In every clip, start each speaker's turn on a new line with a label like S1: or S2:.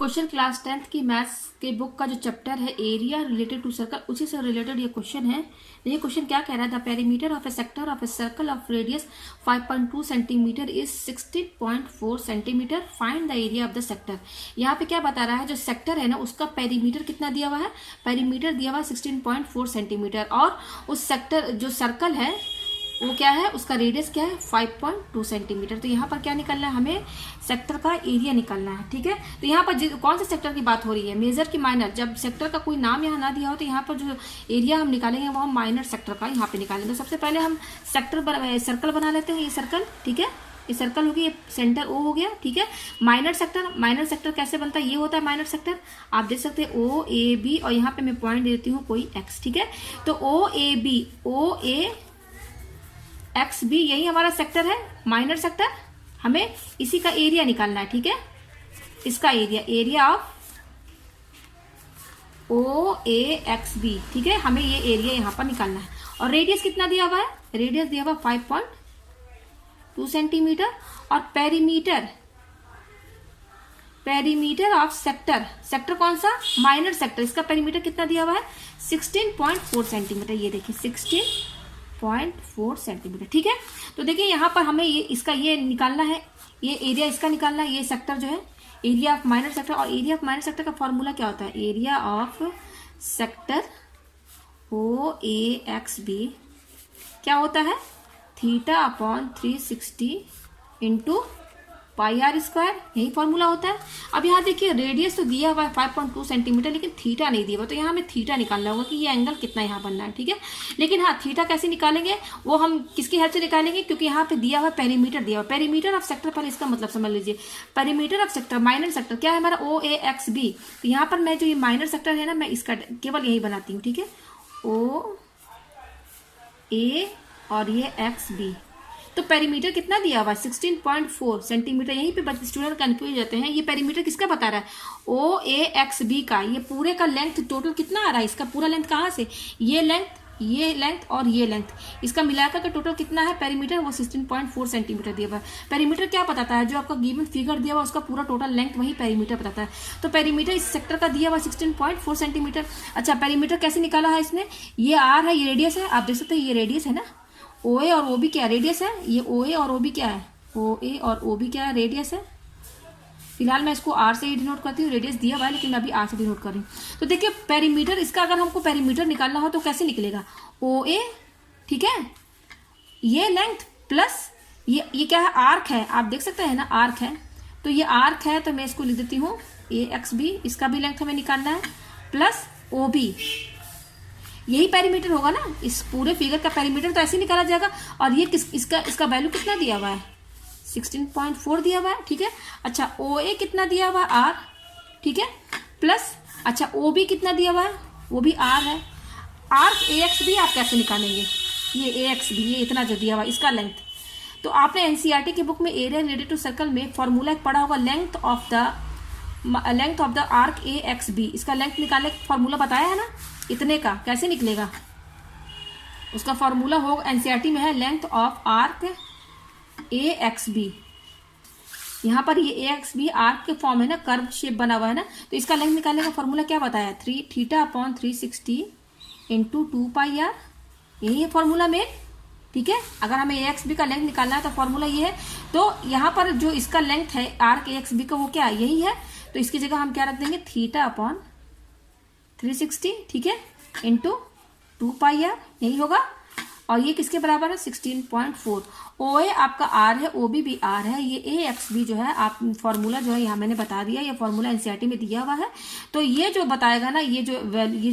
S1: Question class 10th की maths के book का जो चैप्टर है एरिया रिलेटेड टू सर्कल, उसी से रिलेटेड ये क्वेश्चन है। ये क्वेश्चन क्या कह रहा है, the perimeter of A sector of a circle of radius 5.2 centimetre is 16.4 centimetre, find the area of the sector. यहाँ पे क्या बता रहा है, जो सेक्टर है ना उसका पेरीमीटर कितना दिया हुआ है, पेरीमीटर दिया हुआ है 16.4 सेंटीमीटर, और उस सेक्टर जो सर्कल है वो क्या है, उसका रेडियस क्या है 5.2 सेंटीमीटर। तो यहाँ पर क्या निकलना है, हमें सेक्टर का एरिया निकालना है। ठीक है, तो यहाँ पर कौन से सेक्टर की बात हो रही है, मेजर की माइनर। जब सेक्टर का कोई नाम यहाँ ना दिया हो तो यहाँ पर जो एरिया हम निकालेंगे वो हम माइनर सेक्टर का यहाँ पे निकालेंगे। तो सबसे पहले हम सर्कल बना लेते हैं, ये सर्कल। ठीक है, ये सर्कल हो गया, ये सेंटर ओ हो गया। ठीक है, माइनर सेक्टर कैसे बनता है, ये होता है माइनर सेक्टर। आप देख सकते हैं ओ ए बी, और यहाँ पे मैं पॉइंट देती हूँ कोई एक्स। ठीक है, तो ओ ए एक्स बी यही हमारा सेक्टर है, माइनर सेक्टर। हमें इसी का एरिया निकालना है। ठीक है, इसका area of O A X B. ठीक है, हमें ये एरिया यहां पर निकालना है। और रेडियस कितना दिया हुआ है, रेडियस दिया हुआ 5.2 सेंटीमीटर। और पेरीमीटर ऑफ सेक्टर कौन सा, माइनर सेक्टर, इसका पेरीमीटर कितना दिया हुआ है 16.4 सेंटीमीटर। ये देखिए 16.4 सेंटीमीटर। ठीक है, तो देखिए यहाँ पर हमें ये निकालना है, ये एरिया इसका निकालना है। ये सेक्टर जो है एरिया ऑफ माइनर सेक्टर, और एरिया ऑफ माइनर सेक्टर का फॉर्मूला क्या होता है, area of sector O A X B क्या होता है, θ/360 इंटू पाई आर स्क्वायर, यही फॉर्मूला होता है। अब यहाँ देखिए रेडियस तो दिया हुआ है 5.2 सेंटीमीटर, लेकिन थीटा नहीं दिया हुआ, तो यहाँ हमें थीटा निकालना होगा कि ये एंगल कितना यहाँ बनना है। ठीक है, लेकिन हाँ थीटा कैसे निकालेंगे वो हम किसकी हेल्प से निकालेंगे, क्योंकि यहाँ पे दिया हुआ पेरीमीटर दिया हुआ, पेरीमीटर ऑफ सेक्टर। पहले इसका मतलब समझ लीजिए, perimeter of sector minor sector क्या है हमारा ओ ए एक्स बी। तो यहाँ पर मैं जो ये माइनर सेक्टर है ना, मैं इसका केवल यही बनाती हूँ। ठीक है, ओ ए और ये एक्स बी, तो पेरीमीटर कितना दिया हुआ है 16.4 सेंटीमीटर। यहीं पे स्टूडेंट कंफ्यूज जाते हैं, ये पेरीमीटर किसका बता रहा है, ओ ए एक्स बी का। ये पूरे का लेंथ टोटल कितना आ रहा है, इसका पूरा लेंथ कहाँ से, ये लेंथ और ये लेंथ, इसका मिलाकर का टोटल कितना है पेरीमीटर, वो 16.4 सेंटीमीटर दिया हुआ है। पेरीमीटर क्या बताता है, जो आपका गिवन फिगर दिया हुआ उसका पूरा टोटल लेंथ वही पेरीमीटर बताता है। तो पेरीमीटर इस सेक्टर का दिया हुआ 16.4 सेंटीमीटर। अच्छा, पेरीमीटर कैसे निकाला है इसने, ये आर है, ये रेडियस है, आप देख सकते हैं ये रेडियस है ना, ओ ए और ओ बी क्या रेडियस है, ये ओ ए और ओ बी क्या है, ओ ए और ओ बी क्या है रेडियस है। फिलहाल मैं इसको आर से ही डिनोट करती हूँ, रेडियस दिया हुआ है लेकिन मैं अभी आर से डिनोट कर रही हूँ। तो देखिए पेरीमीटर इसका अगर हमको पेरीमीटर निकालना हो तो कैसे निकलेगा, ओ ए, ठीक है, ये लेंथ प्लस ये क्या है आर्क है, आप देख सकते हैं ना आर्क है, तो ये आर्क है, तो मैं इसको लिख देती हूँ ए एक्स बी, इसका भी लेंथ हमें निकालना है, प्लस ओ बी, यही पेरीमीटर होगा ना, इस पूरे फिगर का पेरीमीटर तो ऐसे निकाला जाएगा। और ये इसका वैल्यू कितना दिया हुआ है 16.4 दिया हुआ है। ठीक है, अच्छा ओ ए कितना दिया हुआ है आर, ठीक है, प्लस अच्छा ओ बी कितना दिया हुआ है, वो भी आर है। आर ए एक्स बी आप कैसे निकालेंगे, ये ए एक्स बी, ये इतना जो दिया हुआ है इसका लेंथ। तो आपने एनसीईआरटी की बुक में एरिया रिलेटेड टू सर्कल में फॉर्मूला एक पढ़ा होगा, length of the arc A X B, इसका लेंथ निकालने का फॉर्मूला बताया है ना, इतने का कैसे निकलेगा, उसका फॉर्मूला होगा एनसीईआरटी में है length of arc A X B. यहाँ पर ये ए एक्स बी आर्क के फॉर्म है ना, कर्व शेप बना हुआ है ना, तो इसका लेंथ निकालने का फॉर्मूला क्या बताया, θ/360 इंटू 2 पाई आर, यही है फॉर्मूला में। ठीक है, अगर हमें ए एक्स बी का लेंथ निकालना है तो फॉर्मूला ये है। तो यहाँ पर जो इसका लेंथ है आर्क ए एक्स बी का वो क्या है, यही है, तो इसकी जगह हम क्या रख देंगे θ/360, ठीक है, इंटू 2 पाई आर, यही होगा। और ये किसके बराबर है 16.4। ओ ए आपका आर है, ओ बी भी आर है, ये ए एक्स बी जो है आप फॉर्मूला जो है यहाँ मैंने बता दिया, ये फॉर्मूला एनसीईआरटी में दिया हुआ है। तो ये जो बताएगा ना, ये जो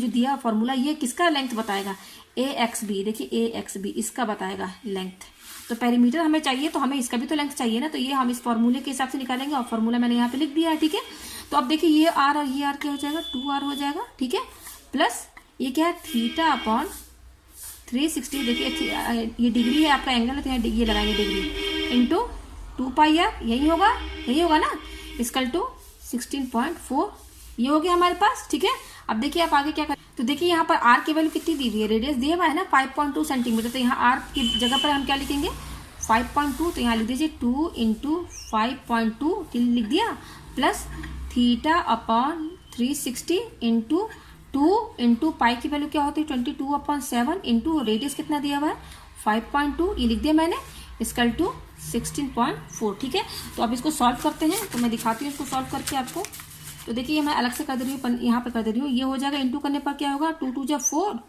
S1: दिया फॉर्मूला, ये किसका लेंथ बताएगा, ए एक्स बी, देखिए ए एक्स बी इसका बताएगा लेंथ। तो पेरीमीटर हमें चाहिए तो हमें इसका भी तो लेंथ चाहिए ना, तो ये हम इस फॉर्मूले के हिसाब से निकालेंगे, और फॉर्मूला मैंने यहाँ पे लिख दिया है। ठीक है, तो अब देखिए ये आर और ये आर क्या हो जाएगा, 2r हो जाएगा। ठीक है, प्लस ये क्या है θ/360, देखिए ये डिग्री है आपका एंगल है, तो यहाँ ये लगाएंगे डिग्री, इंटू 2 पाई आर, यही होगा ना, इक्वल टू 16.4, ये हो गया हमारे पास। ठीक है, अब देखिए आप आगे क्या करें, तो देखिए यहाँ पर आर की वैल्यू कितनी दी हुई है, रेडियस दिया हुआ है ना 5.2 सेंटीमीटर, तो यहाँ आर की जगह पर हम क्या लिखेंगे 5.2, तो यहाँ लिख दीजिए 2 इंटू 5.2 लिख दिया, plus theta upon 360 into 2 into pi की वैल्यू क्या होती है 22/7 इंटू रेडियस कितना दिया हुआ है 5.2, ये लिख दिया मैंने, इसकल टू 16.4। ठीक है, तो अब इसको सॉल्व करते हैं, तो मैं दिखाती हूँ इसको सॉल्व करके आपको। तो देखिए मैं अलग से कर दे रही हूँ, यहाँ पे कर दे रही हूँ। ये हो जाएगा इंटू करने पर क्या होगा 2 2 जा 4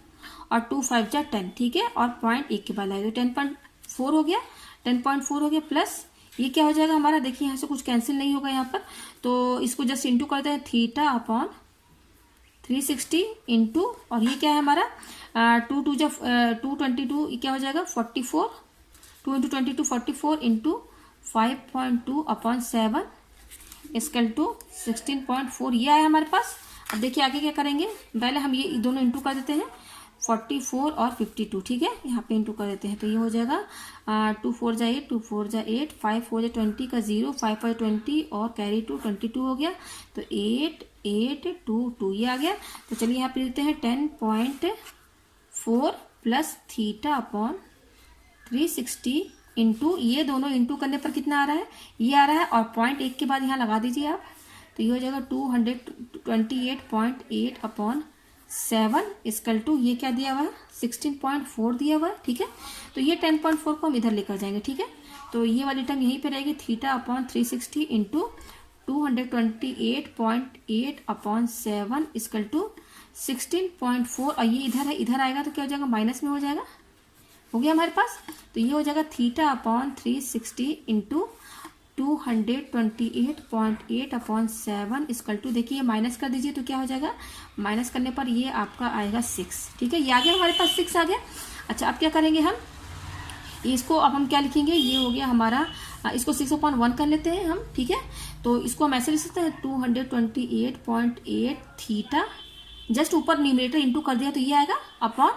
S1: और 2 5 जा 10। ठीक है, और पॉइंट 1 के बाद आएगा 10.4 हो गया, 10.4 हो गया, प्लस ये क्या हो जाएगा हमारा, देखिए यहाँ से कुछ कैंसिल नहीं होगा यहाँ पर, तो इसको जस्ट इंटू करते हैं थीटा अपॉन 360 इंटू, और ये क्या है हमारा 2 2 जा 222, ये क्या हो जाएगा 44, 2 इंटू 22 44 इंटू 5.2/7 इसकल टू 16.4, ये आया हमारे पास। अब देखिए आगे क्या करेंगे, पहले हम ये दोनों इंटू कर देते हैं 44 और 52। ठीक है, यहाँ पे इंटू कर देते हैं, तो ये हो जाएगा 2 4 जा 8, 2 4 जा 8, 5 4 जा 20 का 0, 5 5 20 और कैरी 2 22 हो गया, तो 8 8 2 2 ये आ गया। तो चलिए यहाँ पे लिखते हैं 10.4 प्लस थीटा अपॉन 360 इंटू, ये दोनों इंटू करने पर कितना आ रहा है, ये आ रहा है, और पॉइंट 1 के बाद यहाँ लगा दीजिए आप, तो ये हो जाएगा 228.8/7 इसकल टू, ये क्या दिया हुआ है 16.4 दिया हुआ है। ठीक है, तो ये 10.4 को हम इधर लेकर जाएंगे। ठीक है, तो ये वाली टर्म यहीं पे रहेगी, theta upon 360 into 228.8/7 is equal to 16.4, और ये इधर है, इधर आएगा तो क्या हो जाएगा माइनस में हो जाएगा, हो गया हमारे पास। तो ये हो जाएगा theta upon 360 into 228.8/7 is equal to, देखिए माइनस कर दीजिए तो क्या हो जाएगा, माइनस करने पर ये आपका आएगा 6। ठीक है, ये आ गया हमारे पास 6 आ गया। अच्छा, अब क्या करेंगे हम, इसको अब हम क्या लिखेंगे, ये हो गया हमारा, इसको 6/1 कर लेते हैं हम। ठीक है, तो इसको हम ऐसे लिख सकते हैं 228.8 थीटा, जस्ट ऊपर न्यूमरेटर इंटू कर दिया तो ये आएगा अपॉन,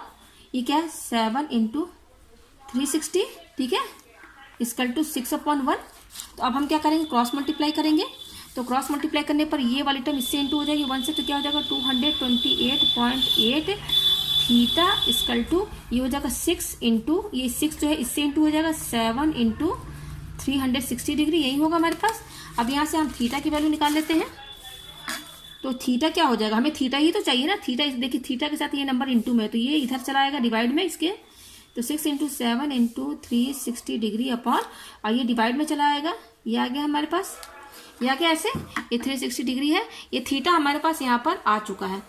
S1: ये क्या है 7 इंटू 360। ठीक है, इसकल टू 6/1। तो अब हम क्या करेंगे, क्रॉस मल्टीप्लाई करेंगे, तो क्रॉस मल्टीप्लाई करने पर ये वाली टर्म इससे इंटू हो जाएगी 1 से, तो क्या हो जाएगा 228.8 थीटा इसकल टू, ये हो जाएगा 6 इंटू, ये 6 जो है इससे इंटू हो जाएगा 7 इंटू 360 डिग्री, यही होगा हमारे पास। अब यहाँ से हम थीटा की वैल्यू निकाल लेते हैं, तो थीटा क्या हो जाएगा, हमें थीटा ही तो चाहिए ना, थीटा देखिए थीटा के साथ ये नंबर इंटू में, तो ये इधर चला आएगा डिवाइड में इसके, तो 6 इंटू 7 इंटू 360 डिग्री अपॉन, और ये डिवाइड में चला आएगा, ये आ गया हमारे पास, ये आ गया ऐसे, ये 360 डिग्री है, ये थीटा हमारे पास यहाँ पर आ चुका है।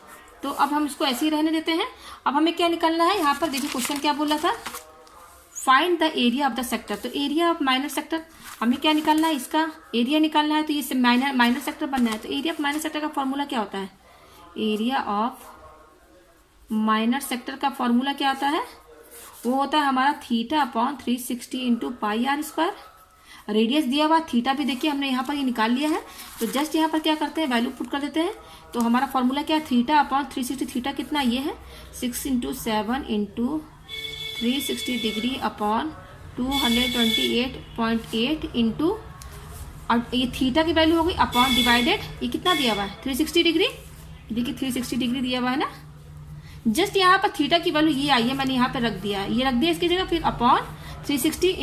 S1: तो अब हम इसको ऐसे ही रहने देते हैं। अब हमें क्या निकालना है, यहाँ पर देखिए क्वेश्चन क्या बोल रहा था, find the area of the sector, तो एरिया ऑफ माइनर सेक्टर हमें क्या निकालना है, इसका एरिया निकालना है, तो ये माइनर सेक्टर बनना है। तो एरिया ऑफ माइनर सेक्टर का फॉर्मूला क्या होता है, एरिया ऑफ माइनर सेक्टर का फॉर्मूला क्या होता है, वो होता है हमारा theta upon 360 into pi r square, radius दिया हुआ थीटा भी देखिए हमने यहाँ पर ये निकाल लिया है, तो जस्ट यहाँ पर क्या करते हैं वैल्यू पुट कर देते हैं। तो हमारा फॉर्मूला क्या है, थीटा अपॉन 360, थीटा कितना ये है 6 into 7 into 360 degree upon 228.8 into, और ये थीटा की वैल्यू हो गई अपॉन डिवाइडेड, ये कितना दिया हुआ है 360 डिग्री, देखिए 360 डिग्री दिया हुआ है ना, जस्ट यहाँ पर थीटा की वैल्यू ये आई है, मैंने यहाँ पे रख दिया है, ये रख दिया इसकी जगह, फिर अपॉन 360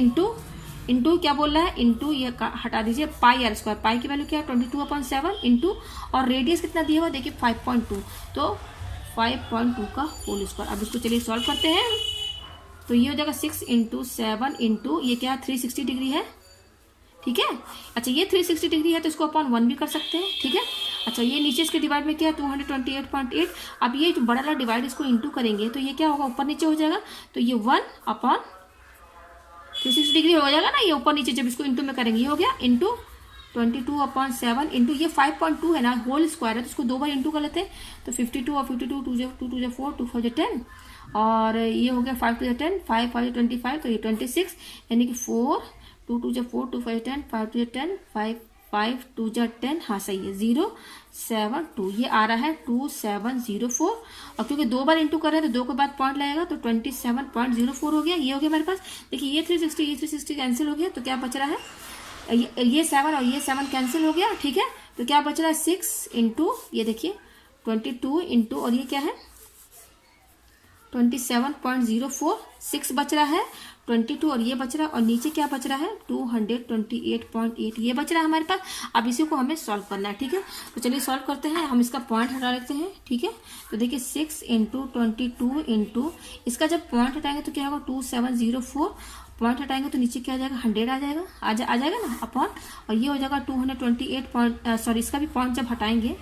S1: इंटू क्या बोल रहा है, इंटू ये हटा दीजिए पाई आर स्क्वायर, पाई की वैल्यू क्या है 22/7 इंटू, और रेडियस कितना दिया हुआ देखिए 5.2, तो 5.2 का होल स्क्वायर। अब इसको चलिए सॉल्व करते हैं, तो ये हो जाएगा 6 इंटू 7 इंटू ये क्या 360 डिग्री है। ठीक है, अच्छा ये 360 डिग्री है तो इसको अपॉन 1 भी कर सकते हैं। ठीक है, अच्छा ये नीचे इसके डिवाइड में क्या है 228.8, अब ये जो बड़ा वाला डिवाइड इसको इंटू करेंगे तो ये क्या होगा ऊपर नीचे हो जाएगा, तो ये 1 अपॉन 360 डिग्री हो जाएगा ना, ये ऊपर नीचे जब इसको इंटू में करेंगे ये हो गया इंटू 22/7 इंटू ये 5.2 है ना होल स्क्वायर है, तो इसको 2 बार इंटू कर लेते हैं, तो 52 और 52 2 2 4 2 4 10, और ये हो गया 5 2 10 5 5 25, तो ये 26, यानी कि 4 2 2 4 2 5 10 5 2 10 5 5 2 10, हाँ सही है 0 7 2, ये आ रहा है 2704, और क्योंकि 2 बार इंटू कर रहे हैं तो 2 के बाद पॉइंट लगेगा, तो 27.04 हो गया, ये हो गया हमारे पास। देखिए ये 360 कैंसिल हो गया, तो क्या बच रहा है, ये 7 और ये 7 कैंसिल हो गया। ठीक है, तो क्या बच रहा है 6 इंटू ये देखिए 22 इंटू, और ये क्या है 27.04, 6 बच रहा है 22 और ये बच रहा है, और नीचे क्या बच रहा है 228.8 ये बच रहा है हमारे पास। अब इसी को हमें सॉल्व करना है, ठीक है। तो चलिए सॉल्व करते हैं, हम इसका पॉइंट हटा लेते हैं, ठीक है। तो देखिए 6 × 22 इंटू इसका जब पॉइंट हटाएंगे तो क्या होगा 2704, पॉइंट हटाएंगे तो नीचे क्या आ जाएगा 100 आ जाएगा, आ जाएगा ना अपॉन, और ये हो जाएगा 228 इसका भी पॉइंट जब हटाएंगे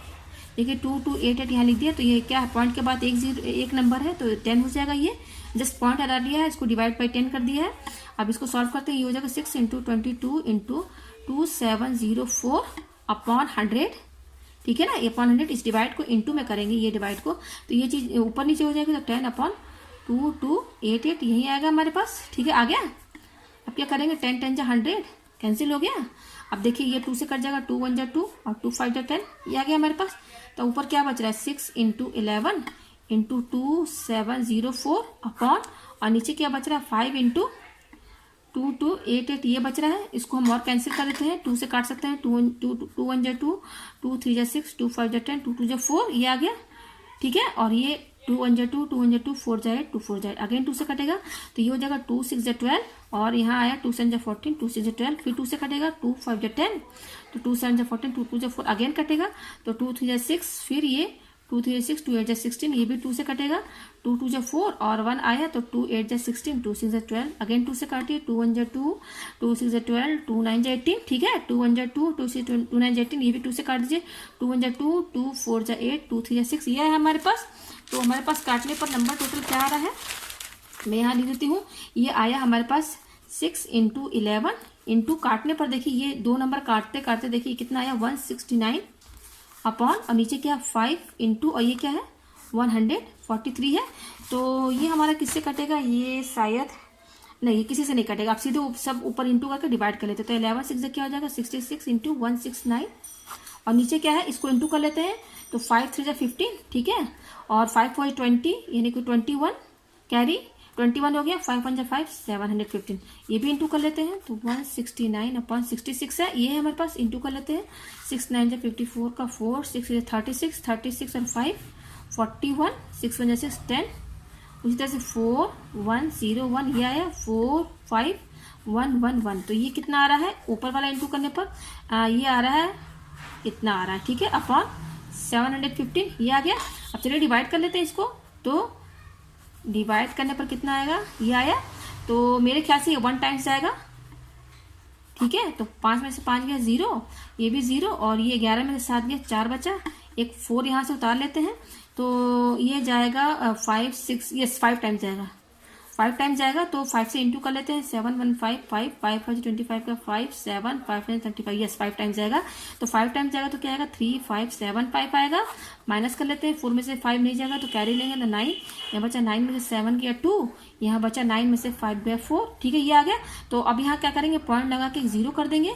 S1: देखिए 2288 यहाँ लिख दिया, तो ये क्या है पॉइंट के बाद एक नंबर है तो 10 हो जाएगा। ये जस्ट पॉइंट हटा दिया है, इसको डिवाइड बाई 10 कर दिया है। अब इसको सॉल्व करते हैं, ये हो जाएगा 6 × 22 इंटू 2704 अपॉन 100, ठीक है ना। ये अपॉन 100 इस डिवाइड को इंटू में करेंगे, ये डिवाइड को, तो ये चीज ऊपर नीचे हो जाएगी, तो 10 अपॉन 2288 यही आएगा हमारे पास, ठीक है। आ गया। अब क्या करेंगे 10 10 जा 100 कैंसिल हो गया। अब देखिए ये 2 से कट जाएगा, 2 1 जा 2 और 2 5 जा 10, ये आ गया हमारे पास। तो ऊपर क्या बच रहा है 6 × 11 इंटू 2704 अपॉन, और नीचे क्या बच रहा है 5 × 2288 ये बच रहा है। इसको हम और कैंसिल कर देते हैं, 2 से काट सकते हैं, 2 1 जा 2, 2 3 जा 6, 2 5 जा 10, 2 2 जा 4 ये आ गया, ठीक है। और ये 2 1 जा 2, 2 1 जा 2, 4 जा 8, 2 4 जा 8, अगेन 2 से कटेगा तो ये हो जाएगा 2 6 जा 12, और यहाँ आया 2 7 जा 14, 2 6 जा 12, फिर 2 से कटेगा 2 5 जा 10, तो 2 7 जा 14, 2 2 जा 4 अगेन कटेगा, तो 2 3 जा 6, फिर ये 2 3 जा 6, 2 8 जा 16, ये भी 2 से कटेगा, 2 2 जा 4 और 1 आया तो 2 8 जा 16, 2 6 जा 12, अगेन 2 से काटिए, 2 1 जा 2, 2 6 जा 12, 2 9 जा 18, ठीक है। 2 1 जा 2, 2 6 2 9 जा 18, ये भी 2 से काट दीजिए, 2 1 जा 2, 2 4 जा 8, 2 3 जा 6 ये है हमारे पास। तो हमारे पास काटने पर नंबर टोटल क्या आ रहा है, मैं यहाँ लिख देती हूँ, ये आया हमारे पास 6 × 11 इंटू काटने पर देखिए ये 2 नंबर काटते काटते देखिए कितना आया 169 अपॉन, और नीचे क्या 5 इंटू, और ये क्या है 143 है। तो ये हमारा किससे कटेगा, ये शायद नहीं किसी से नहीं कटेगा, आप सीधे सब ऊपर इंटू करके डिवाइड कर लेते, तो 11 6 क्या हो जाएगा 66 × 169, और नीचे क्या है इसको इंटू कर लेते हैं, तो 5 3 जा 15, ठीक है, और 5 4 20 यानी कि 21 कैरी 21 हो गया, 5 1 जा 5 715, ये भी इंटू कर लेते हैं, तो 169 अपॉन 66 है, ये हमारे पास इंटू कर लेते हैं, 6 9 जा 54 का 4, 6 36 36 और 5 41, 6 1 जा 6 10, उसी तरह से 4 1 0 1 ये आया 4 5 1 1 1, तो ये कितना आ रहा है ऊपर वाला इंटू करने पर ये आ रहा है इतना आ रहा है, ठीक है, अपॉन 715 ये आ गया। अब चलिए डिवाइड कर लेते हैं इसको, तो डिवाइड करने पर कितना आएगा ये आया, तो मेरे ख्याल से ये 1 टाइम्स जाएगा, ठीक है। तो 5 में से 5 गया 0, ये भी 0, और ये 11 में से 7 गया 4 बचा, एक 4 यहाँ से उतार लेते हैं, तो ये जाएगा 5 6 यस 5 टाइम्स जाएगा, 5 टाइम्स जाएगा, तो 5 से इंटू कर लेते हैं, 7 1 5 5 5 5 25 का 5 7 5 35 यस 5 टाइम्स जाएगा, तो 5 टाइम्स जाएगा तो क्या आएगा 3 5 7 5 आएगा, माइनस कर लेते हैं, 4 में से 5 नहीं जाएगा तो कैरी लेंगे ना 9, यहाँ बचा 9 में से 7 गया 2, यहाँ बचा 9 में से 5 गया 4, ठीक है ये आ गया। तो अब यहाँ क्या करेंगे पॉइंट लगा के 0 कर देंगे,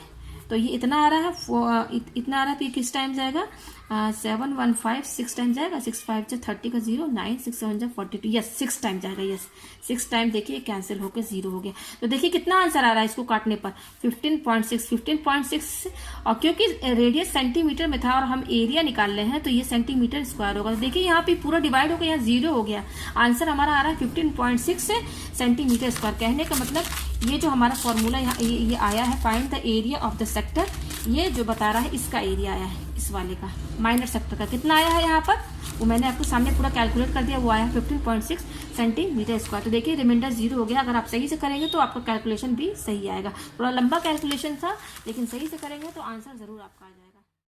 S1: तो ये इतना आ रहा है इतना आ रहा है, तो ये किस टाइम जाएगा 7 1 5 6 टाइम जाएगा, 6 5 जा 30 का 0, 9 6 7 जा 42 यस 6 टाइम जाएगा, यस 6 टाइम देखिए कैंसिल होकर 0 हो गया। तो देखिए कितना आंसर आ रहा है इसको काटने पर 15.6, और क्योंकि रेडियस सेंटीमीटर में था और हम एरिया निकाल रहे हैं तो ये सेंटीमीटर स्क्वायर होगा। तो देखिए यहाँ पे पूरा डिवाइड हो गया, यहाँ 0 हो गया, आंसर हमारा आ रहा है 15.6 सेंटीमीटर स्क्वायर। कहने का मतलब ये जो हमारा फॉर्मूला यहाँ ये आया है find the area of the sector, ये जो बता रहा है इसका एरिया आया है, इस वाले का माइनर सेक्टर का कितना आया है यहाँ पर वो मैंने आपको सामने पूरा कैलकुलेट कर दिया, वो आया 15.6 सेंटीमीटर स्क्वायर। तो देखिए रिमाइंडर 0 हो गया, अगर आप सही से करेंगे तो आपका कैलकुलेशन भी सही आएगा। थोड़ा लंबा कैलकुलेशन था लेकिन सही से करेंगे तो आंसर जरूर आपका आ जाएगा।